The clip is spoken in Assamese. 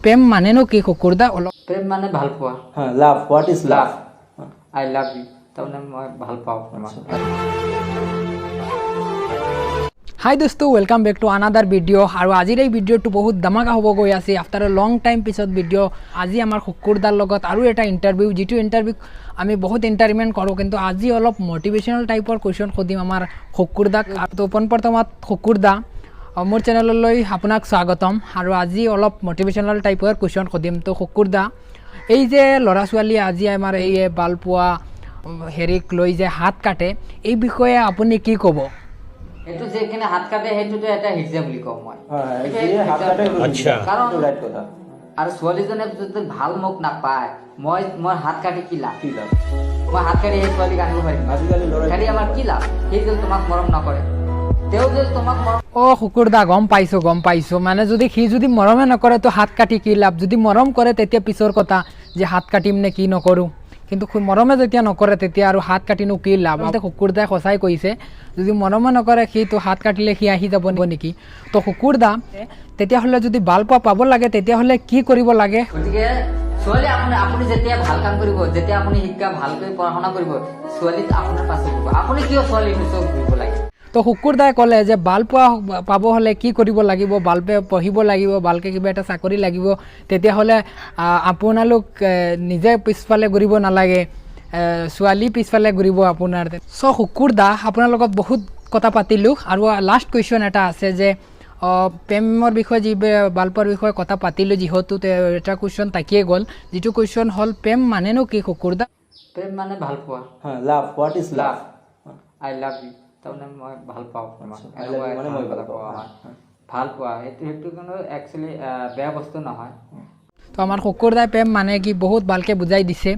প্ৰেম মানেনো কি শুকুৰদা? অলপ প্ৰেম মানে ভাল পোৱা। হ্যাঁ love, what is love? I love you, তাৰমানে মই ভাল পাওঁ তোমাক। হাই দোস্তো, welcome back to another video'. আৰু আজিৰ এই ভিডিঅ'টো বহুত ধামাকা হ'ব গৈ আছে আফটাৰ এ লং টাইম পিছত ভিডিঅ'। আজি আমাৰ শুকুৰদাৰ লগত আৰু এটা ইণ্টাৰভিউ, যিটো ইণ্টাৰভিউ আমি বহুত এণ্টাৰটেইনমেণ্ট কৰোঁ, কিন্তু আজি অলপ মটিভেশ্যনেল টাইপৰ কুৱেশ্যন সুধিম আমাৰ শুকুৰদাক। তো পোনপ্ৰথমত শুকুৰদা, মোৰ চেনেললৈ আপোনাক স্বাগতম। আৰু আজি অলপ মটিভেশ্যনেল টাইপৰ কুৱেশ্যন সুধিম। তো শুকুৰদা, এই যে ল'ৰা ছোৱালীয়ে আজি আমাৰ এই বালপোৱা হেৰিক লৈ যে হাত কাটে, এই বিষয়ে আপুনি কি ক'ব? এইটো যেখিনি হাত কাটে সেইটোতো এটা হিজা বুলি কওঁ মই। কাৰণ আৰু ছোৱালীজনে যদি ভাল মোক নাপায়, মই হাত কাটি কি লাভ? মই হাত কাটি সেই ছোৱালীক আনিব পাৰিম? আজিকালি আমাৰ কি লাভ? সি যদি তোমাক মৰম নকৰে, তেওঁ যদি তোমাক মৰম। শুকুৰদা, গম পাইছোঁ। মানে যদি সি যদি মৰমে নকৰে তো হাত কাটি কি লাভ? যদি মৰম কৰে তেতিয়া পিছৰ কথা যে হাত কাটিম নে কি নকৰোঁ, কিন্তু মৰমে যেতিয়া নকৰে তেতিয়া আৰু হাত কাটিনো কি লাভ? শুকুৰদাই সঁচাই কৈছে, যদি মৰমে নকৰে সি তো হাত কাটিলে সি আহি যাব নেকি? তো শুকুৰদা, তেতিয়াহ'লে যদি বালপোৱা পাব লাগে তেতিয়াহ'লে কি কৰিব লাগে? গতিকে ছোৱালী আপুনি যেতিয়া ভাল কাম কৰিব, যেতিয়া আপুনি শিক্ষা ভালকৈ পঢ়া শুনা কৰিব, ছোৱালী আপোনাৰ পাছত দিব। আপুনি কিয় ছোৱালীৰ পিছত ঘূৰিব লাগে? তো শুকুৰদাই ক'লে যে বালপোৱা পাব হ'লে কি কৰিব লাগিব? ভালকৈ পঢ়িব লাগিব, ভালকৈ কিবা এটা চাকৰি লাগিব, তেতিয়াহ'লে আপোনালোক নিজে পিছফালে ঘূৰিব নালাগে, ছোৱালী পিছফালে ঘূৰিব আপোনাৰ। চ' শুকুৰদা, আপোনাৰ লগত বহুত কথা পাতিলোঁ। আৰু লাষ্ট কুৱেশ্যন এটা আছে যে প্ৰেমৰ বিষয়ে, যি বালপোৱাৰ বিষয়ে কথা পাতিলোঁ যিহেতু, এটা কুৱেশ্যন থাকিয়ে গ'ল, যিটো কুৱেশ্যন হ'ল প্ৰেম মানেনো কি শুকুৰদা? প্ৰেম মানে ভাল পোৱা। হ্যাঁ love, what is love? I love you, তাৰমানে মই ভাল পাওঁ তোমাক। ভাল পোৱা সেইটো কিন্তু একচুৱেলি বেয়া বস্তু নহয়। তো আমাৰ শুকুৰদাই প্ৰেম মানে কি বহুত ভালকৈ বুজাই দিছে।